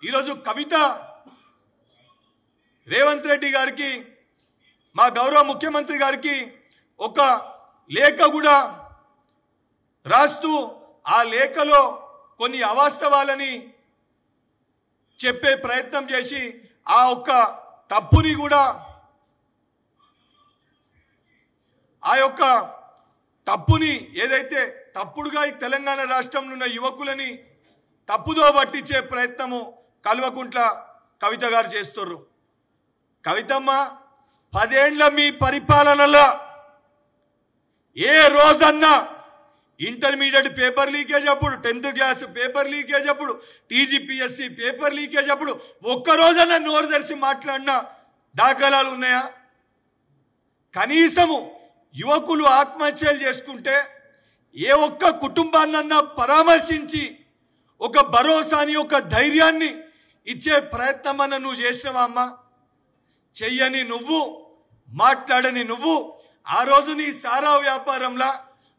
ఈరోజు కవిత రేవంత్ రెడ్డి గారికి మా గౌరవ ముఖ్యమంత్రి గారికి ఒక లేఖ కూడా రాస్తూ ఆ లేఖలో కొన్ని అవాస్తవాలని చెప్పే ప్రయత్నం చేసి ఆ ఒక్క తప్పుని కూడా ఆ యొక్క తప్పుని ఏదైతే తప్పుడుగా ఈ తెలంగాణ రాష్ట్రంలో ఉన్న యువకులని తప్పుదో పట్టించే ప్రయత్నము కల్వకుంట్ల కవిత గారు చేస్తున్నారు. కవితమ్మ 10 ఏళ్ల మీ పరిపాలనలో ఏ రోజన్నా ఇంటర్మీడియట్ పేపర్ లీకేజ్ అప్పుడు 10th క్లాస్ పేపర్ లీకేజ్ అప్పుడు టీజీపీఎస్సీ పేపర్ లీకేజ్ అప్పుడు ఒక్కరోజన్నా నోరు తెరిచి మాట్లాడిన దాఖలాలు ఉన్నాయా? కనీసము యువకులు ఆత్మహత్యలు చేసుకుంటే ఏ ఒక్క కుటుంబాన్నన్నా పరామర్శించి ఒక భరోసాని ఒక ధైర్యాన్ని ఇచ్చే ప్రయత్నం అన్న నువ్వు చేసినావా అమ్మా? చెయ్యని నువ్వు, మాట్లాడని నువ్వు, ఆ రోజు నీ సారా వ్యాపారంలా,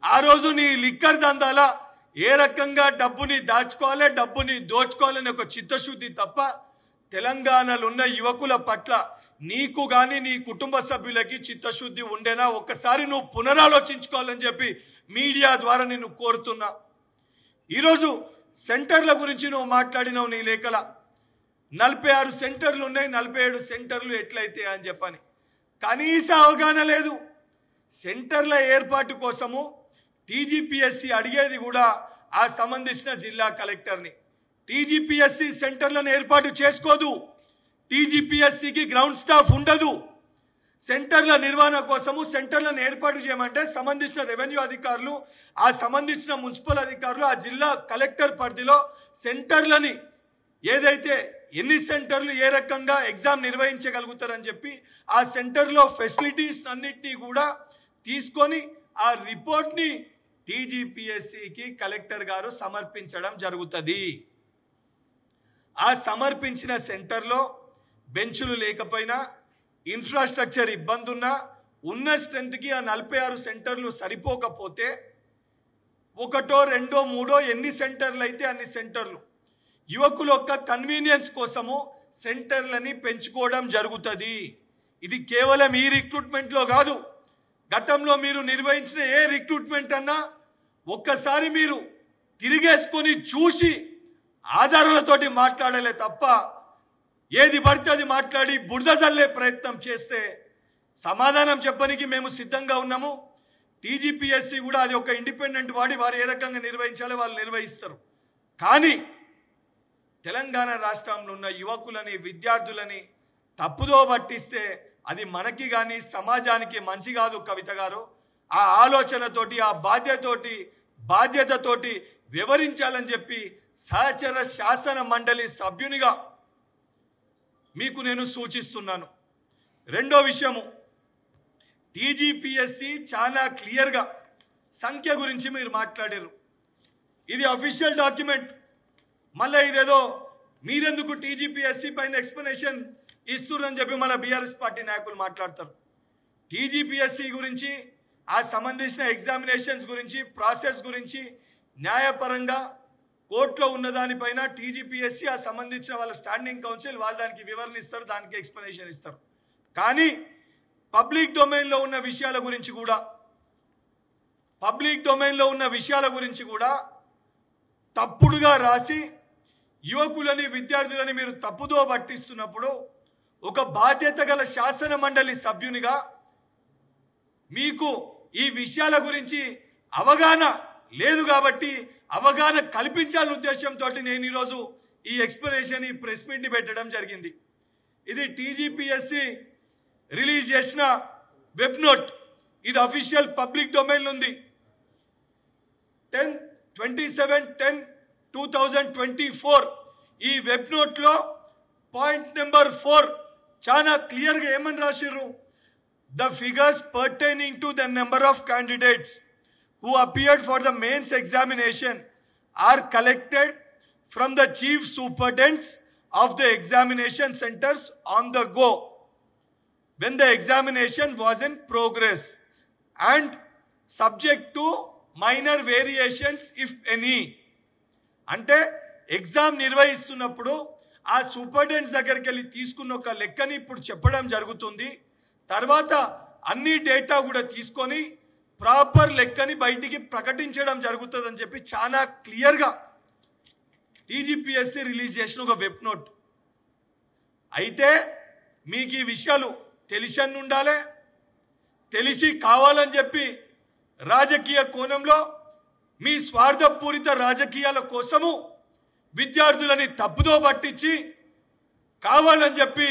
ఆ రోజు నీ లిక్కర్ దందాలా ఏ రకంగా డబ్బుని దాచుకోవాలి, డబ్బుని దోచుకోవాలని ఒక చిత్తశుద్ధి తప్ప తెలంగాణలో ఉన్న యువకుల పట్ల నీకు గాని నీ కుటుంబ సభ్యులకి చిత్తశుద్ధి ఉండేనా? ఒక్కసారి నువ్వు పునరాలోచించుకోవాలని చెప్పి మీడియా ద్వారా నేను కోరుతున్నా. ఈరోజు సెంటర్ల గురించి నువ్వు మాట్లాడినావు నీ లేఖల. 46 సెంటర్లు ఉన్నాయి, 47 సెంటర్లు ఎట్లయితే అని చెప్పని కనీస అవగాహన లేదు. సెంటర్ల ఏర్పాటు కోసము టీజీపీఎస్సీ అడిగేది కూడా ఆ సంబంధించిన జిల్లా కలెక్టర్ని. టీజీపీఎస్సీ సెంటర్లను ఏర్పాటు చేసుకోదు. టీజీపీఎస్సీకి గ్రౌండ్ స్టాఫ్ ఉండదు. సెంటర్ల నిర్వహణ కోసము సెంటర్లను ఏర్పాటు చేయమంటే సంబంధించిన రెవెన్యూ అధికారులు, ఆ సంబంధించిన మున్సిపల్ అధికారులు ఆ జిల్లా కలెక్టర్ పరిధిలో సెంటర్లని ఏదైతే ఎన్ని సెంటర్లు ఏ రకంగా ఎగ్జామ్ నిర్వహించగలుగుతారని చెప్పి ఆ సెంటర్లో ఫెసిలిటీస్ అన్నిటినీ కూడా తీసుకొని ఆ రిపోర్ట్ని టీజీపీఎస్సీకి కలెక్టర్ గారు సమర్పించడం జరుగుతుంది. ఆ సమర్పించిన సెంటర్లో బెంచులు లేకపోయినా, ఇన్ఫ్రాస్ట్రక్చర్ ఇబ్బంది ఉన్నా, ఉన్న స్ట్రెంత్కి ఆ 46 సెంటర్లు సరిపోకపోతే ఒకటో రెండో మూడో ఎన్ని సెంటర్లు అయితే అన్ని సెంటర్లు యువకుల యొక్క కన్వీనియన్స్ కోసము సెంటర్లని పెంచుకోవడం జరుగుతుంది. ఇది కేవలం ఈ రిక్రూట్మెంట్లో కాదు, గతంలో మీరు నిర్వహించిన ఏ రిక్రూట్మెంట్ అన్నా ఒక్కసారి మీరు తిరిగేసుకొని చూసి ఆధారాలతోటి మాట్లాడాలే తప్ప ఏది పడితే అది మాట్లాడి బురద జల్లే ప్రయత్నం చేస్తే సమాధానం చెప్పడానికి మేము సిద్ధంగా ఉన్నాము. టీజీపీఎస్సీ కూడా అది ఒక ఇండిపెండెంట్ బాడీ, వారు ఏ రకంగా నిర్వహించాలో వాళ్ళు నిర్వహిస్తారు. కానీ తెలంగాణ రాష్ట్రంలో ఉన్న యువకులని విద్యార్థులని తప్పుదో పట్టిస్తే అది మనకి కానీ సమాజానికి మంచి కాదు. కవిత గారు ఆ ఆలోచనతోటి ఆ బాధ్యతతోటి వివరించాలని చెప్పి సహచర శాసన మండలి సభ్యునిగా మీకు నేను సూచిస్తున్నాను. రెండో విషయము, టీజీపీఎస్సీ చాలా క్లియర్గా సంఖ్య గురించి మీరు మాట్లాడారు. ఇది అఫీషియల్ డాక్యుమెంట్. మళ్ళీ ఇదేదో మీరెందుకు టీజీపీఎస్సీ పైన ఎక్స్ప్లెనేషన్ ఇస్తున్నారని చెప్పి మన బీఆర్ఎస్ పార్టీ నాయకులు మాట్లాడతారు. టీజీపీఎస్సీ గురించి, ఆ సంబంధించిన ఎగ్జామినేషన్స్ గురించి, ప్రాసెస్ గురించి న్యాయపరంగా కోర్టులో ఉన్నదానిపైన టీజీపీఎస్సీ ఆ సంబంధించిన వాళ్ళ స్టాండింగ్ కౌన్సిల్ వాళ్ళు దానికి వివరణ ఇస్తారు, దానికి ఎక్స్ప్లెనేషన్ ఇస్తారు. కానీ పబ్లిక్ డొమైన్లో ఉన్న విషయాల గురించి కూడా తప్పుడుగా రాసి యువకులని విద్యార్థులని మీరు తప్పుదో పట్టిస్తున్నప్పుడు ఒక బాధ్యత గల శాసన మండలి సభ్యునిగా మీకు ఈ విషయాల గురించి అవగాహన లేదు కాబట్టి అవగాహన కల్పించాలనే ఉద్దేశంతో నేను ఈరోజు ఈ ఎక్స్ప్లెనేషన్ ఈ ప్రెస్ మీట్ని పెట్టడం జరిగింది. ఇది టీజీపీఎస్సీ రిలీజ్ చేసిన వెబ్ నోట్. ఇది అఫీషియల్ పబ్లిక్ డొమైన్లో ఉంది. 27/10/2024 ఈ వెబ్ నోట్లో పాయింట్ నెంబర్ 4 చాలా క్లియర్గా ఏమని రాసిర్రు? The figures pertaining to the number of candidates who appeared for the mains examination are collected from the chief superintendents of the examination centers on the go when the examination was in progress and subject to minor variations if any. అంటే exam నిర్వహిస్తున్నప్పుడు ఆ superintendents దగ్గరికి వెళ్ళి తీసుకున్న ఒక లెక్కని ఇప్పుడు చెప్పడం జరుగుతుంది. తర్వాత అన్ని డేటా కూడా తీసుకొని ప్రాపర్ లెక్కని బయటికి ప్రకటించడం జరుగుతుందని చెప్పి చాలా క్లియర్గా టీజీపీఎస్సీ రిలీజ్ చేసిన ఒక వెబ్ నోట్. అయితే మీకు ఈ విషయాలు తెలిసని ఉండాలి. తెలిసి కావాలని చెప్పి రాజకీయ కోణంలో మీ స్వార్థపూరిత రాజకీయాల కోసము విద్యార్థులని తప్పుదో పట్టించి కావాలని చెప్పి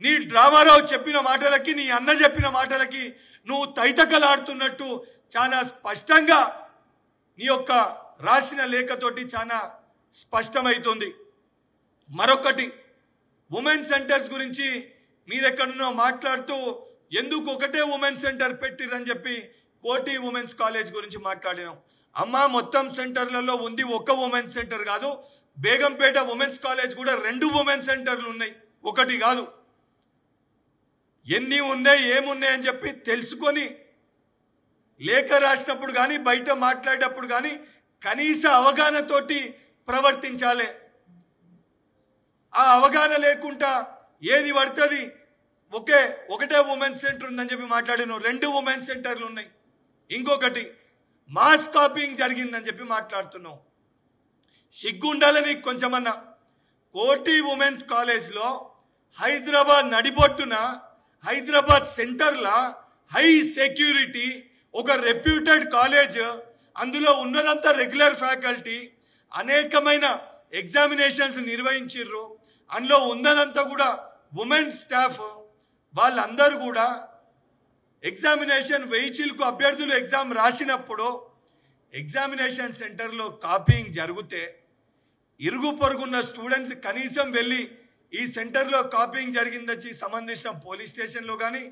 నీ డ్రామారావు చెప్పిన మాటలకి నీ అన్న చెప్పిన మాటలకి నువ్వు తైతకలాడుతున్నట్టు చాలా స్పష్టంగా నీ యొక్క రాసిన లేఖతోటి చాలా స్పష్టమవుతుంది. మరొకటి, ఉమెన్ సెంటర్స్ గురించి మీరెక్కడున్నో మాట్లాడుతూ ఎందుకు ఒకటే ఉమెన్ సెంటర్ పెట్టిరని చెప్పి కోటి ఉమెన్స్ కాలేజ్ గురించి మాట్లాడినాం. అమ్మ, మొత్తం సెంటర్లలో ఉంది ఒక ఉమెన్ సెంటర్ కాదు. బేగంపేట ఉమెన్స్ కాలేజ్ కూడా 2 ఉమెన్ సెంటర్లు ఉన్నాయి, ఒకటి కాదు. ఎన్ని ఉన్నాయి ఏమున్నాయి అని చెప్పి తెలుసుకొని లేఖ రాసినప్పుడు కానీ బయట మాట్లాడేటప్పుడు కానీ కనీస అవగాహనతోటి ప్రవర్తించాలి. ఆ అవగాహన లేకుండా ఏది పడుతుంది ఒకటే ఉమెన్ సెంటర్ ఉందని చెప్పి మాట్లాడినాం. 2 ఉమెన్ సెంటర్లు ఉన్నాయి. ఇంకొకటి, మాస్ కాపీయింగ్ జరిగిందని చెప్పి మాట్లాడుతున్నాం. సిగ్గుండాలని కొంచెమన్నా. కోటి ఉమెన్స్ కాలేజ్లో హైదరాబాద్ నడిబొట్టున హైదరాబాద్ సెంటర్లా హై సెక్యూరిటీ ఒక రెప్యూటెడ్ కాలేజ్, అందులో ఉన్నదంతా రెగ్యులర్ ఫ్యాకల్టీ, అనేకమైన ఎగ్జామినేషన్స్ నిర్వహించారు. అందులో ఉన్నదంతా కూడా ఉమెన్ స్టాఫ్. వాళ్ళందరూ కూడా ఎగ్జామినేషన్ వెయిచిల్కు అభ్యర్థులు ఎగ్జామ్ రాసినప్పుడు ఎగ్జామినేషన్ సెంటర్లో కాపీయింగ్ జరిగితే ఇరుగు పొరుగున్న స్టూడెంట్స్ కనీసం వెళ్ళి ఈ సెంటర్లో కాపీయింగ్ జరిగిందని సంబంధించిన పోలీస్ స్టేషన్లో కానీ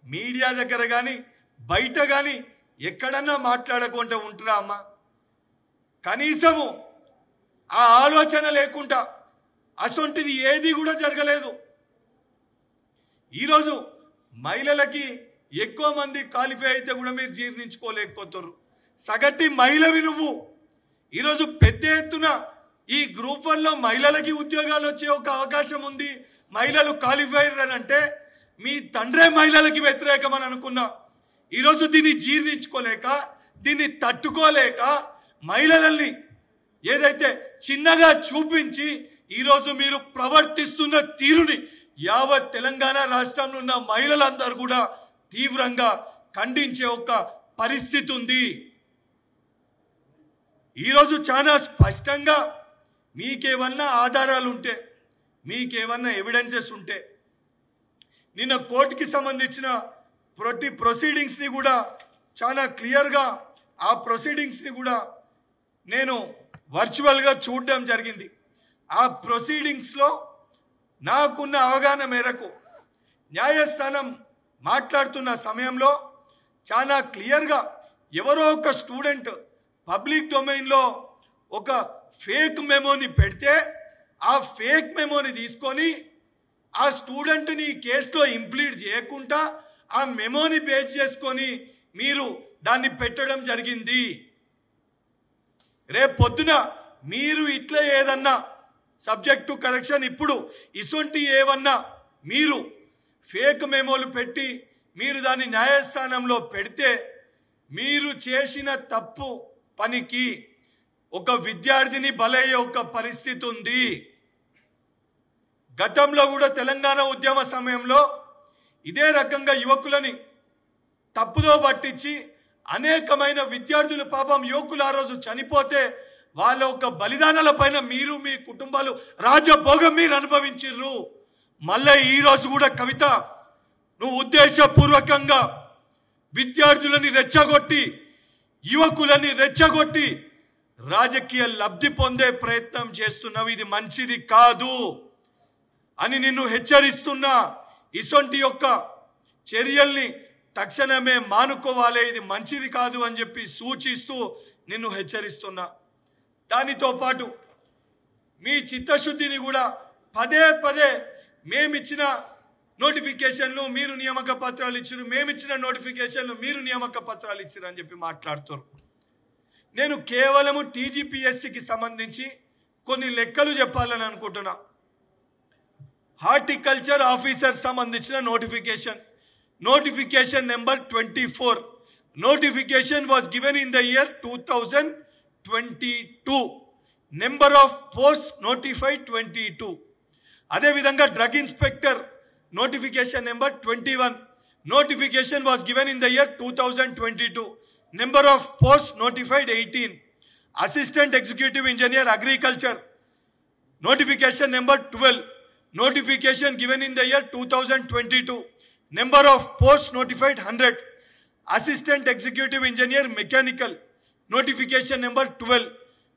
మీడియా దగ్గర కానీ బయట కానీ ఎక్కడన్నా మాట్లాడకుండా ఉంటారా అమ్మా? కనీసము ఆ ఆలోచన లేకుండా అసొంటిది ఏది కూడా జరగలేదు. ఈరోజు మహిళలకి ఎక్కువ మంది క్వాలిఫై అయితే కూడా మీరు జీర్ణించుకోలేకపోతున్నారు. సగటి మహిళవి నువ్వు. ఈరోజు పెద్ద ఎత్తున ఈ గ్రూప్ 1లో మహిళలకి ఉద్యోగాలు వచ్చే ఒక అవకాశం ఉంది, మహిళలు క్వాలిఫైడ్ అని అంటే మీ తండ్రే మహిళలకి వ్యతిరేకం అని అనుకున్నా. ఈరోజు దీన్ని జీర్ణించుకోలేక, దీన్ని తట్టుకోలేక మహిళలని ఏదైతే చిన్నగా చూపించి ఈరోజు మీరు ప్రవర్తిస్తున్న తీరుని యావత్ తెలంగాణ రాష్ట్రంలో ఉన్న మహిళలందరూ కూడా తీవ్రంగా ఖండించే ఒక పరిస్థితి ఉంది. ఈరోజు చాలా స్పష్టంగా మీకేమన్నా ఆధారాలు ఉంటే, మీకేమన్నా ఎవిడెన్సెస్ ఉంటే, నిన్న కోర్టుకి సంబంధించిన ప్రొసీడింగ్స్ని కూడా చాలా క్లియర్గా ఆ ప్రొసీడింగ్స్ని కూడా నేను వర్చువల్గా చూడడం జరిగింది. ఆ ప్రొసీడింగ్స్లో నాకున్న అవగాహన మేరకు న్యాయస్థానం మాట్లాడుతున్న సమయంలో చాలా క్లియర్గా ఎవరో ఒక స్టూడెంట్ పబ్లిక్ డొమైన్లో ఒక ఫేక్ మెమోని పెడితే ఆ ఫేక్ మెమోని తీసుకొని ఆ స్టూడెంట్ని కేసులో ఇంప్లీడ్ చేయకుండా ఆ మెమోని బేస్ చేసుకొని మీరు దాన్ని పెట్టడం జరిగింది. రేపు పొద్దున మీరు ఇట్లా ఏదన్నా సబ్జెక్ట్ టు కరెక్షన్ ఇప్పుడు ఇసొంటి ఏవన్నా మీరు ఫేక్ మెమోలు పెట్టి మీరు దాన్ని న్యాయస్థానంలో పెడితే మీరు చేసిన తప్పు పనికి ఒక విద్యార్థిని బలయ్యే ఒక పరిస్థితి ఉంది. గతంలో కూడా తెలంగాణ ఉద్యమ సమయంలో ఇదే రకంగా యువకులని తప్పుదో పట్టించి అనేకమైన విద్యార్థులు పాపం యువకులు ఆ రోజు చనిపోతే వాళ్ళ ఒక బలిదానాల పైన మీరు మీ కుటుంబాలు రాజభోగం మీరు అనుభవించిర్రు. మళ్ళీ ఈ రోజు కూడా కవిత నువ్వు ఉద్దేశపూర్వకంగా విద్యార్థులని రెచ్చగొట్టి యువకులని రెచ్చగొట్టి రాజకీయ లబ్ధి పొందే ప్రయత్నం చేస్తున్నావు. ఇది మంచిది కాదు అని నిన్ను హెచ్చరిస్తున్నా. ఇసొంటి యొక్క చర్యల్ని తక్షణమే మానుకోవాలి, ఇది మంచిది కాదు అని చెప్పి సూచిస్తూ నిన్ను హెచ్చరిస్తున్నా. దానితో పాటు మీ చిత్తశుద్ధిని కూడా పదే పదే మేమిచ్చిన నోటిఫికేషన్లు మీరు నియామక పత్రాలు ఇచ్చారు, మేమిచ్చిన నోటిఫికేషన్లు మీరు నియామక పత్రాలు ఇచ్చారు అని చెప్పి మాట్లాడుతారు. నేను కేవలము టీజీపీఎస్సీకి సంబంధించి కొన్ని లెక్కలు చెప్పాలని అనుకుంటున్నా. హార్టికల్చర్ ఆఫీసర్ సంబంధించిన notification number 24. Notification was given in the year 2022. Number of post notified 22. అదేవిధంగా drug inspector notification number 21. Notification was given in the year 2022. Number of post notified 18. Assistant executive engineer agriculture notification number 12. Notification given in the year 2022. Number of posts notified 100. Assistant Executive Engineer Mechanical. Notification number 12.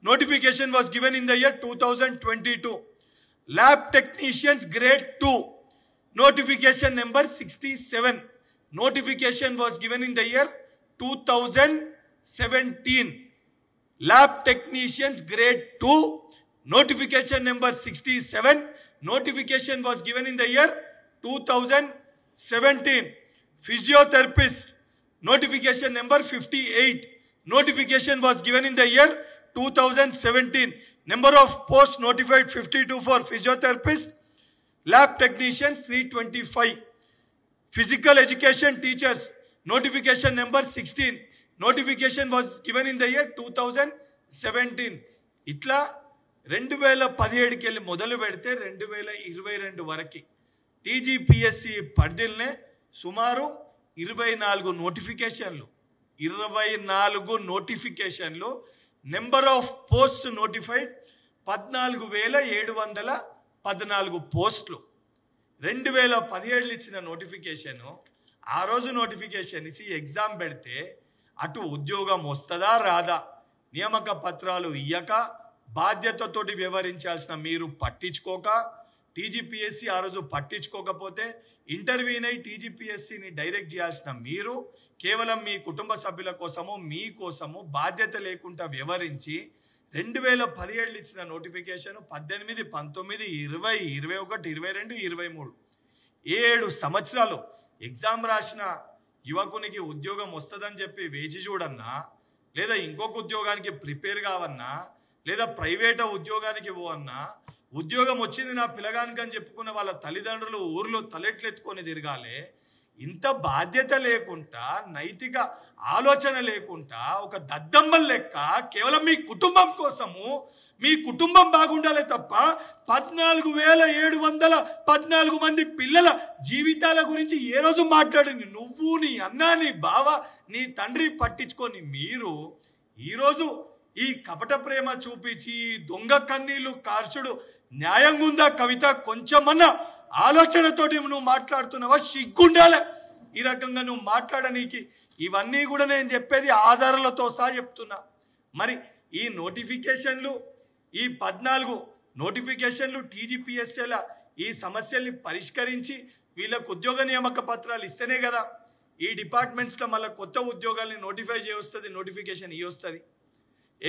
Notification was given in the year 2022. Lab Technicians Grade 2. Notification number 67. Notification was given in the year 2017. Lab Technicians Grade 2. Notification number 67. Notification was given in the year 2017. Physiotherapist notification number 58. Notification was given in the year 2017. Number of posts notified 52 for physiotherapist. Lab technicians 325. Physical education teachers notification number 16. Notification was given in the year 2017. Itla 2017కి వెళ్ళి మొదలు పెడితే 2022 వరకు TGPSC పరిధిలోనే సుమారు 24 నోటిఫికేషన్లు number of post notified 14,714 పోస్టులు. 2017 ఇచ్చిన notification ఆ రోజు నోటిఫికేషన్ ఇచ్చి ఎగ్జామ్ పెడితే అటు ఉద్యోగం వస్తుందా రాదా, నియామక పత్రాలు ఇయ్యక బాధ్యతతోటి వ్యవహరించాల్సిన మీరు పట్టించుకోక, టీజీపీఎస్సీ ఆ రోజు పట్టించుకోకపోతే ఇంటర్వ్యూని టీజీపీఎస్సీని డైరెక్ట్ చేయాల్సిన మీరు కేవలం మీ కుటుంబ సభ్యుల కోసము మీ కోసము బాధ్యత లేకుండా వ్యవహరించి 2017 ఇచ్చిన నోటిఫికేషన్ 18, 19, 20, 21, 22, 23 7 సంవత్సరాలు ఎగ్జామ్ రాసిన యువకునికి ఉద్యోగం వస్తుందని చెప్పి వేచి చూడన్నా, లేదా ఇంకొక ఉద్యోగానికి ప్రిపేర్ కావన్నా, లేదా ప్రైవేట్ ఉద్యోగానికి పోవన్నా, ఉద్యోగం వచ్చింది నా పిల్లగానికి అని చెప్పుకున్న వాళ్ళ తల్లిదండ్రులు ఊర్లో తలెట్లెత్తుకొని తిరగాలి. ఇంత బాధ్యత లేకుండా, నైతిక ఆలోచన లేకుండా, ఒక దద్దమ్మల లెక్క కేవలం మీ కుటుంబం కోసము, మీ కుటుంబం బాగుండాలి తప్ప 14,714 మంది పిల్లల జీవితాల గురించి ఏ రోజు మాట్లాడింది నువ్వు, నీ అన్న, నీ బావ, నీ తండ్రి పట్టించుకొని మీరు ఈరోజు ఈ కపట ప్రేమ చూపించి దొంగ కన్నీళ్లు కార్చుడు న్యాయంగా ఉందా? కవిత, కొంచెమన్నా ఆలోచనతోటి నువ్వు మాట్లాడుతున్నావా? సిగ్గుండాలే ఈ రకంగా నువ్వు మాట్లాడనీకి. ఇవన్నీ కూడా నేను చెప్పేది ఆధారాలతో సహా చెప్తున్నా. మరి ఈ నోటిఫికేషన్లు, ఈ 14 నోటిఫికేషన్లు టీజీపీఎస్సీల ఈ సమస్యల్ని పరిష్కరించి వీళ్ళకు ఉద్యోగ నియామక పత్రాలు ఇస్తేనే కదా ఈ డిపార్ట్మెంట్స్లో మళ్ళీ కొత్త ఉద్యోగాల్ని నోటిఫై చేయొస్తుంది, నోటిఫికేషన్ ఇవ్వస్తుంది.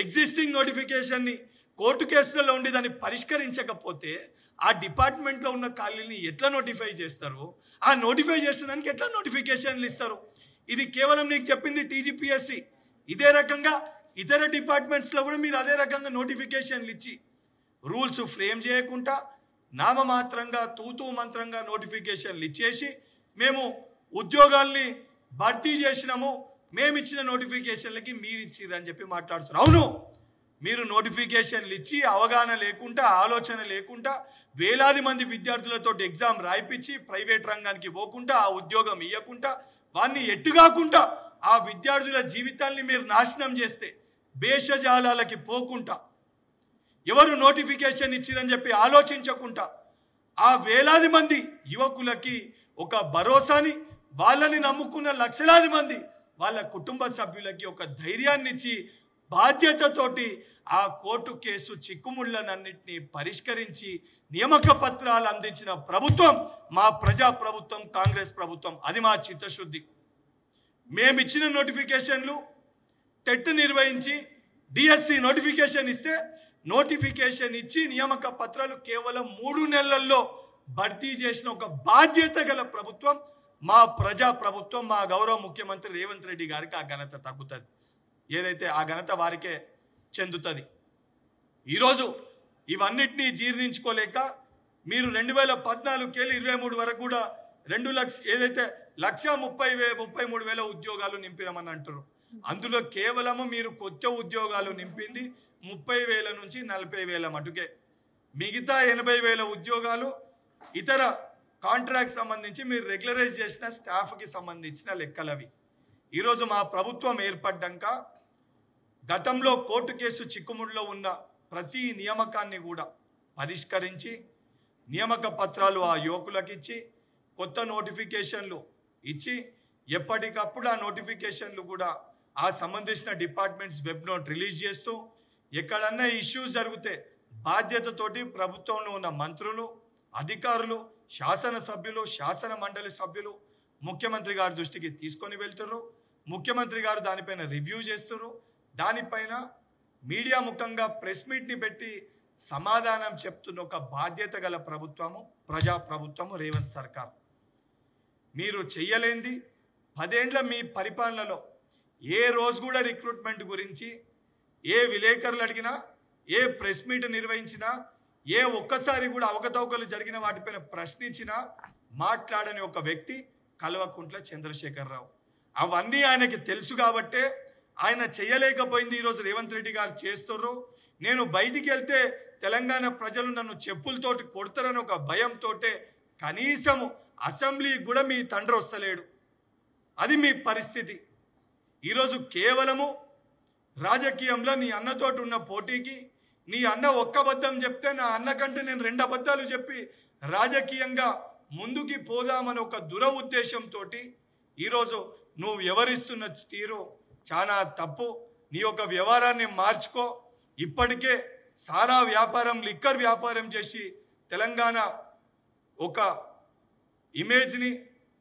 ఎగ్జిస్టింగ్ నోటిఫికేషన్ని కోర్టు కేసులలో ఉండి దాన్ని పరిష్కరించకపోతే ఆ డిపార్ట్మెంట్లో ఉన్న ఖాళీని ఎట్లా నోటిఫై చేస్తారు? ఆ నోటిఫై చేసేదానికి ఎట్లా నోటిఫికేషన్లు ఇస్తారు? ఇది కేవలం నీకు చెప్పింది టీజీపీఎస్సీ. ఇదే రకంగా ఇతర డిపార్ట్మెంట్స్లో కూడా మీరు అదే రకంగా నోటిఫికేషన్లు ఇచ్చి రూల్స్ ఫ్రేమ్ చేయకుండా నామమాత్రంగా తూతూ మంత్రంగా నోటిఫికేషన్లు ఇచ్చేసి మేము ఉద్యోగాల్ని భర్తీ చేసినాము, మేము ఇచ్చిన నోటిఫికేషన్లకి మీరు ఇచ్చిరని చెప్పి మాట్లాడుతున్నారు. అవును, మీరు నోటిఫికేషన్లు ఇచ్చి అవగాహన లేకుండా, ఆలోచన లేకుండా వేలాది మంది విద్యార్థులతో ఎగ్జామ్ రాయిపించి ప్రైవేట్ రంగానికి పోకుండా, ఆ ఉద్యోగం ఇవ్వకుండా, వాన్ని ఎట్టుగాకుండా ఆ విద్యార్థుల జీవితాల్ని మీరు నాశనం చేస్తే, భేషజాలాలకి పోకుండా, ఎవరు నోటిఫికేషన్ ఇచ్చిరని చెప్పి ఆలోచించకుండా ఆ వేలాది మంది యువకులకి ఒక భరోసాని, వాళ్ళని నమ్ముకున్న లక్షలాది మంది వాళ్ళ కుటుంబ సభ్యులకి ఒక ధైర్యాన్ని ఇచ్చి బాధ్యతతోటి ఆ కోర్టు కేసు చిక్కుముళ్లనన్నింటినీ పరిష్కరించి నియామక పత్రాలు అందించిన ప్రభుత్వం మా ప్రజా ప్రభుత్వం, కాంగ్రెస్ ప్రభుత్వం. అది మా చిత్తశుద్ధి. మేమిచ్చిన నోటిఫికేషన్లు టెట్ నిర్వహించి డిఎస్సి నోటిఫికేషన్ ఇస్తే, నోటిఫికేషన్ ఇచ్చి నియామక పత్రాలు కేవలం 3 నెలల్లో భర్తీ చేసిన ఒక బాధ్యత గల ప్రభుత్వం మా ప్రజా ప్రభుత్వం. మా గౌరవ ముఖ్యమంత్రి రేవంత్ రెడ్డి గారికి ఆ ఘనత తగ్గుతుంది, ఏదైతే ఆ ఘనత వారికే చెందుతుంది. ఈరోజు ఇవన్నిటినీ జీర్ణించుకోలేక మీరు 2014 23 వరకు కూడా 2 లక్ష ఏదైతే 1,33,000 ఉద్యోగాలు నింపినామని అంటారు. అందులో కేవలము మీరు కొత్త ఉద్యోగాలు నింపింది 30,000 నుంచి 40,000 మటుకే. మిగతా 80,000 ఉద్యోగాలు ఇతర కాంట్రాక్ట్ సంబంధించి మీరు రెగ్యులరైజ్ చేసిన స్టాఫ్కి సంబంధించిన లెక్కలవి. ఈరోజు మా ప్రభుత్వం ఏర్పడ్డాక గతంలో కోర్టు కేసు చిక్కుముడిలో ఉన్న ప్రతి నియామకాన్ని కూడా పరిష్కరించి నియామక పత్రాలు ఆ యువకులకు ఇచ్చి కొత్త నోటిఫికేషన్లు ఇచ్చి ఎప్పటికప్పుడు ఆ నోటిఫికేషన్లు కూడా ఆ సంబంధించిన డిపార్ట్మెంట్స్ వెబ్ నోట్ రిలీజ్ చేస్తూ ఎక్కడన్నా ఇష్యూస్ జరిగితే బాధ్యతతోటి ప్రభుత్వంలో ఉన్న మంత్రులు, అధికారులు, శాసనసభ్యులు, శాసన మండలి సభ్యులు ముఖ్యమంత్రి గారి దృష్టికి తీసుకొని వెళ్తున్నారు. ముఖ్యమంత్రి గారు దానిపైన రివ్యూ చేస్తున్నారు. దానిపైన మీడియా ముఖంగా ప్రెస్ మీట్ని పెట్టి సమాధానం చెప్తున్న ఒక బాధ్యత గల ప్రభుత్వము ప్రజా ప్రభుత్వము రేవంత్ సర్కార్. మీరు చెయ్యలేంది 10 ఏళ్ల మీ పరిపాలనలో ఏ రోజు కూడా రిక్రూట్మెంట్ గురించి ఏ విలేకరులు అడిగినా, ఏ ప్రెస్ మీట్ నిర్వహించినా, ఏ ఒక్కసారి కూడా అవకతవకలు జరిగిన వాటిపైన ప్రశ్నించినా మాట్లాడని ఒక వ్యక్తి కల్వకుంట్ల చంద్రశేఖరరావు. అవన్నీ ఆయనకి తెలుసు కాబట్టే ఆయన చేయలేకపోయింది ఈరోజు రేవంత్ రెడ్డి గారు చేస్తుర్రు. నేను బయటికి వెళ్తే తెలంగాణ ప్రజలు నన్ను చెప్పులతోటి కొడతారని ఒక భయంతో కనీసం అసెంబ్లీకి కూడా మీ తండ్రి వస్తలేడు. అది మీ పరిస్థితి. ఈరోజు కేవలము రాజకీయంలో నీ అన్నతోటి ఉన్న పోటీకి నీ అన్న ఒక్క అబద్ధం చెప్తే నా అన్న కంటే నేను 2 అబద్ధాలు చెప్పి రాజకీయంగా ముందుకి పోదామని ఒక దురఉద్దేశంతో ఈరోజు నువ్వు వ్యవహరిస్తున్న తీరు చాలా తప్పు. నీ యొక్క వ్యవహారాన్ని మార్చుకో. ఇప్పటికే సారా వ్యాపారం, లిక్కర్ వ్యాపారం చేసి తెలంగాణ ఒక ఇమేజ్ని,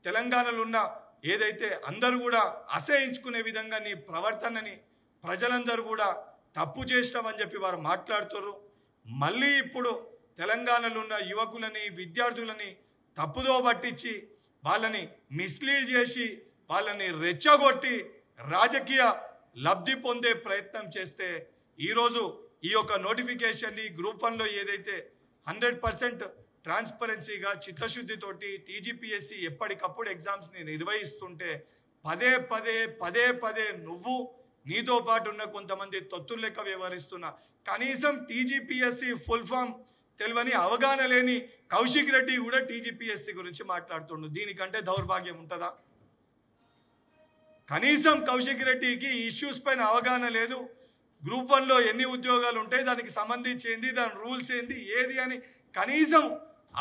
తెలంగాణలో ఉన్న ఏదైతే అందరూ కూడా అసహించుకునే విధంగా నీ ప్రవర్తనని ప్రజలందరూ కూడా తప్పు చేసినామని చెప్పి వారు మాట్లాడుతున్నారు. మళ్ళీ ఇప్పుడు తెలంగాణలో ఉన్న యువకులని, విద్యార్థులని తప్పుదో పట్టించి వాళ్ళని మిస్లీడ్ చేసి వాళ్ళని రెచ్చగొట్టి రాజకీయ లబ్ధి పొందే ప్రయత్నం చేస్తే ఈరోజు ఈ యొక్క నోటిఫికేషన్ని గ్రూప్ 1లో ఏదైతే 100% ట్రాన్స్పరెన్సీగా చిత్తశుద్ధితోటి టీజీపీఎస్సీ ఎప్పటికప్పుడు ఎగ్జామ్స్ని నిర్వహిస్తుంటే పదే పదే నువ్వు నీతో పాటు ఉన్న కొంతమంది తొత్తులు లెక్క వ్యవహరిస్తున్నా కనీసం టీజీపీఎస్సీ ఫుల్ ఫామ్ తెలియని అవగాహన లేని కౌశిక్ రెడ్డి కూడా టీజీపీఎస్సీ గురించి మాట్లాడుతుండు. దీనికంటే దౌర్భాగ్యం ఉంటుందా? కనీసం కౌశిక్ రెడ్డికి ఇష్యూస్ పైన అవగాహన లేదు. గ్రూప్ 1లో ఎన్ని ఉద్యోగాలు ఉంటాయి, దానికి సంబంధించి ఏంది, దాని రూల్స్ ఏంది, ఏది అని కనీసం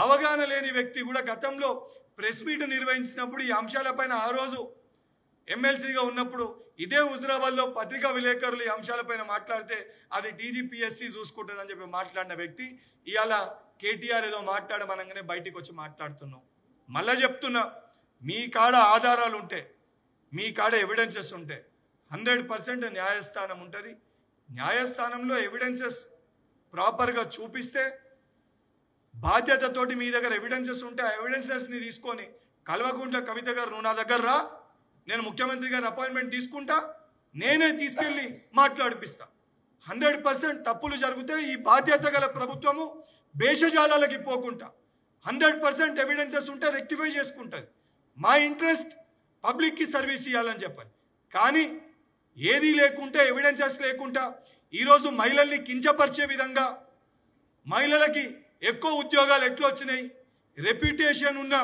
అవగాహన లేని వ్యక్తి కూడా గతంలో ప్రెస్ మీట్ నిర్వహించినప్పుడు ఈ అంశాలపైన ఆ రోజు ఎమ్మెల్సీగా ఉన్నప్పుడు ఇదే హుజరాబాద్లో పత్రికా విలేకరులు ఈ అంశాలపైన మాట్లాడితే అది టీజీపీఎస్సీ చూసుకుంటుందని చెప్పి మాట్లాడిన వ్యక్తి ఇవాళ కేటీఆర్ ఏదో మాట్లాడమనగానే బయటికి వచ్చి మాట్లాడుతున్నాం. మళ్ళా చెప్తున్నా, మీ కాడ ఆధారాలు ఉంటే, మీ కాడ ఎవిడెన్సెస్ ఉంటే 100% న్యాయస్థానం ఉంటుంది. న్యాయస్థానంలో ఎవిడెన్సెస్ ప్రాపర్గా చూపిస్తే బాధ్యతతోటి మీ దగ్గర ఎవిడెన్సెస్ ఉంటే ఆ ఎవిడెన్సెస్ని తీసుకొని కల్వకుంట్ల కవిత గారు నువ్వు నా దగ్గర రా, నేను ముఖ్యమంత్రి గారి అపాయింట్మెంట్ తీసుకుంటా, నేనే తీసుకెళ్ళి మాట్లాడిపిస్తా. 100% తప్పులు జరిగితే ఈ బాధ్యత గల ప్రభుత్వము భేషజాలకి పోకుండా 100% ఎవిడెన్సెస్ ఉంటే రెక్టిఫై చేసుకుంటుంది. మా ఇంట్రెస్ట్ పబ్లిక్కి సర్వీస్ ఇవ్వాలని చెప్పాలి. కానీ ఏదీ లేకుంటే, ఎవిడెన్సెస్ లేకుండా ఈరోజు మహిళల్ని కించపరిచే విధంగా, మహిళలకి ఎక్కువ ఉద్యోగాలు ఎట్లా వచ్చినాయి, రెప్యుటేషన్ ఉన్న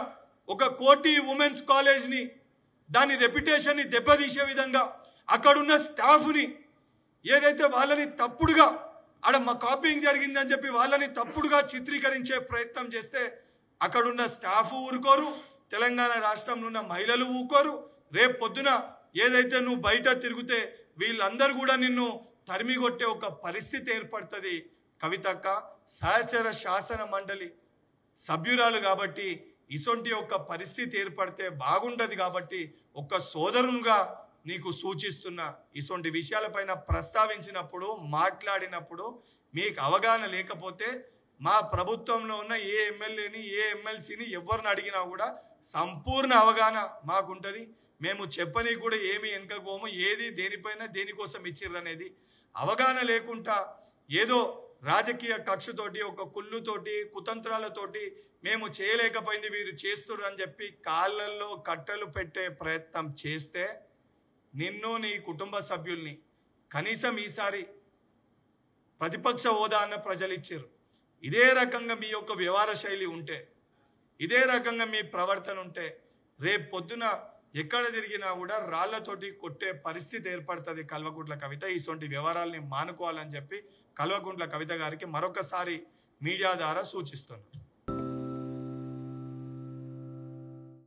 ఒక కోటి ఉమెన్స్ కాలేజ్ని దాని రెప్యుటేషన్ని దెబ్బతీసే విధంగా అక్కడున్న స్టాఫ్ని ఏదైతే వాళ్ళని తప్పుడుగా ఆడ మా కాపీయింగ్ జరిగిందని చెప్పి వాళ్ళని తప్పుడుగా చిత్రీకరించే ప్రయత్నం చేస్తే అక్కడున్న స్టాఫ్ ఊరుకోరు, తెలంగాణ రాష్ట్రంలో ఉన్న మహిళలు ఊరుకోరు. రేపు పొద్దున ఏదైతే నువ్వు బయట తిరిగితే వీళ్ళందరూ కూడా నిన్ను తరిమి కొట్టే ఒక పరిస్థితి ఏర్పడుతుంది. కవితక్క సహచర శాసన మండలి సభ్యురాలు కాబట్టి ఇసొంటి ఒక పరిస్థితి ఏర్పడితే బాగుండదు. కాబట్టి ఒక సోదరునిగా నీకు సూచిస్తున్న ఇసొంటి విషయాలపైన ప్రస్తావించినప్పుడు, మాట్లాడినప్పుడు మీకు అవగాహన లేకపోతే మా ప్రభుత్వంలో ఉన్న ఏ ఎమ్మెల్యేని, ఏ ఎమ్మెల్సీని ఎవరిని అడిగినా కూడా సంపూర్ణ అవగాహన మాకుంటుంది. మేము చెప్పని కూడా ఏమి వెనుకపోము, ఏది దేనిపైన దేనికోసం ఇచ్చిర్రు అనేది అవగాహన లేకుండా ఏదో రాజకీయ కక్షతోటి ఒక కుళ్ళుతోటి కుతంత్రాలతోటి మేము చేయలేకపోయింది వీరు చేస్తుర్రు అని చెప్పి కాళ్ళల్లో కట్టలు పెట్టే ప్రయత్నం చేస్తే నిన్ను నీ కుటుంబ సభ్యుల్ని కనీసం ఈసారి ప్రతిపక్ష హోదా అన్న ప్రజలు ఇచ్చారు. ఇదే రకంగా మీ యొక్క వ్యవహార శైలి ఉంటే, ఇదే రకంగా మీ ప్రవర్తన ఉంటే రేపు పొద్దున ఎక్కడ తిరిగినా కూడా రాళ్లతోటి కొట్టే పరిస్థితి ఏర్పడుతుంది. కల్వకుంట్ల కవిత ఇటువంటి వ్యవహారాల్ని మానుకోవాలని చెప్పి కల్వకుంట్ల కవిత గారికి మరొకసారి మీడియా ద్వారా సూచిస్తున్నాను.